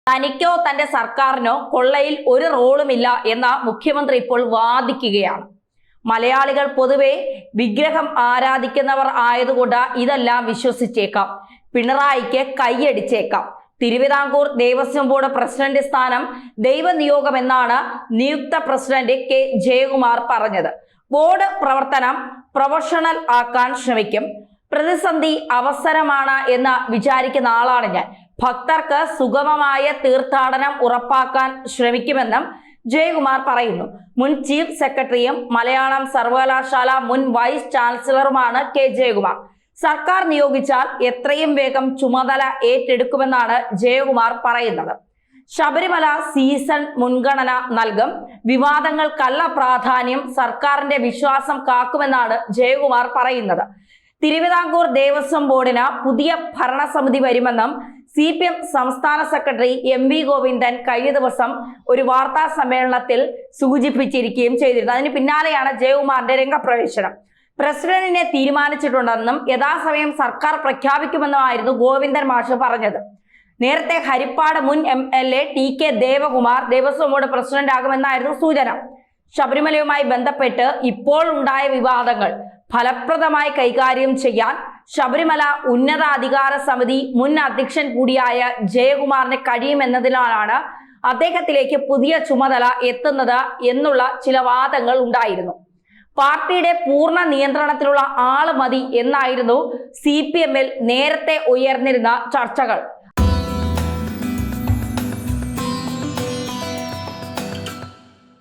തനിക്കോ തന്റെ സർക്കാരിനോ കൊള്ളയിൽ ഒരു റോളുമില്ല എന്ന മുഖ്യമന്ത്രി ഇപ്പോൾ വാദിക്കുകയാണ്. മലയാളികൾ പൊതുവെ വിഗ്രഹം ആരാധിക്കുന്നവർ ആയതുകൊണ്ട് ഇതെല്ലാം വിശ്വസിച്ചേക്കാം. പിണറായിക്ക് കൈയടിച്ചേക്കാം. തിരുവിതാംകൂർ ദേവസ്വം ബോർഡ് പ്രസിഡന്റ് സ്ഥാനം ദൈവനിയോഗമെന്നാണ് നിയുക്ത പ്രസിഡന്റ് കെ ജയകുമാർ പറഞ്ഞത്. ബോർഡ് പ്രവർത്തനം പ്രൊഫഷണൽ ആക്കാൻ ശ്രമിക്കും. പ്രതിസന്ധി അവസരമാണ് എന്ന് വിചാരിക്കുന്ന ആളാണ് ഞാൻ. ഭക്തർക്ക് സുഗമമായ തീർത്ഥാടനം ഉറപ്പാക്കാൻ ശ്രമിക്കുമെന്നും ജയകുമാർ പറയുന്നു. മുൻ ചീഫ് സെക്രട്ടറിയും മലയാളം സർവകലാശാല മുൻ വൈസ് ചാൻസലറുമാണ് കെ ജയകുമാർ. സർക്കാർ നിയോഗിച്ചാൽ എത്രയും വേഗം ചുമതല ഏറ്റെടുക്കുമെന്നാണ് ജയകുമാർ പറയുന്നത്. ശബരിമല സീസൺ മുൻഗണന നൽകും. വിവാദങ്ങൾക്കല്ല പ്രാധാന്യം, സർക്കാരിന്റെ വിശ്വാസം കാക്കുമെന്നാണ് ജയകുമാർ പറയുന്നത്. തിരുവിതാംകൂർ ദേവസ്വം ബോർഡിന് പുതിയ ഭരണസമിതി വരുമെന്നും CPM സംസ്ഥാന സെക്രട്ടറി MV ഗോവിന്ദൻ കഴിഞ്ഞ ദിവസം ഒരു വാർത്താ സമ്മേളനത്തിൽ സൂചിപ്പിച്ചിരിക്കുകയും ചെയ്തിരുന്നു. അതിന് പിന്നാലെയാണ് ജയകുമാറിന്റെ രംഗപ്രവേശനം. പ്രസിഡന്റിനെ തീരുമാനിച്ചിട്ടുണ്ടെന്നും യഥാസമയം സർക്കാർ പ്രഖ്യാപിക്കുമെന്നുമായിരുന്നു ഗോവിന്ദൻ മാഷ് പറഞ്ഞത്. നേരത്തെ ഹരിപ്പാട് മുൻ MLA TK Devakumar Devaswom board president ആകുമെന്നായിരുന്നു സൂചന. ശബരിമലയുമായി ബന്ധപ്പെട്ട് ഇപ്പോൾ ഉണ്ടായ വിവാദങ്ങൾ ഫലപ്രദമായി കൈകാര്യം ചെയ്യാൻ ശബരിമല ഉന്നതാധികാര സമിതി മുൻ അധ്യക്ഷൻ കൂടിയായ ജയകുമാറിന് കഴിയുമെന്നതിനാലാണ് അദ്ദേഹത്തിലേക്ക് പുതിയ ചുമതല എത്തുന്നത് എന്നുള്ള ചില വാദങ്ങൾ ഉണ്ടായിരുന്നു. പാർട്ടിയുടെ പൂർണ്ണ നിയന്ത്രണത്തിലുള്ള ആള് മതി എന്നായിരുന്നു CPM-ൽ നേരത്തെ ഉയർന്നിരുന്ന ചർച്ചകൾ.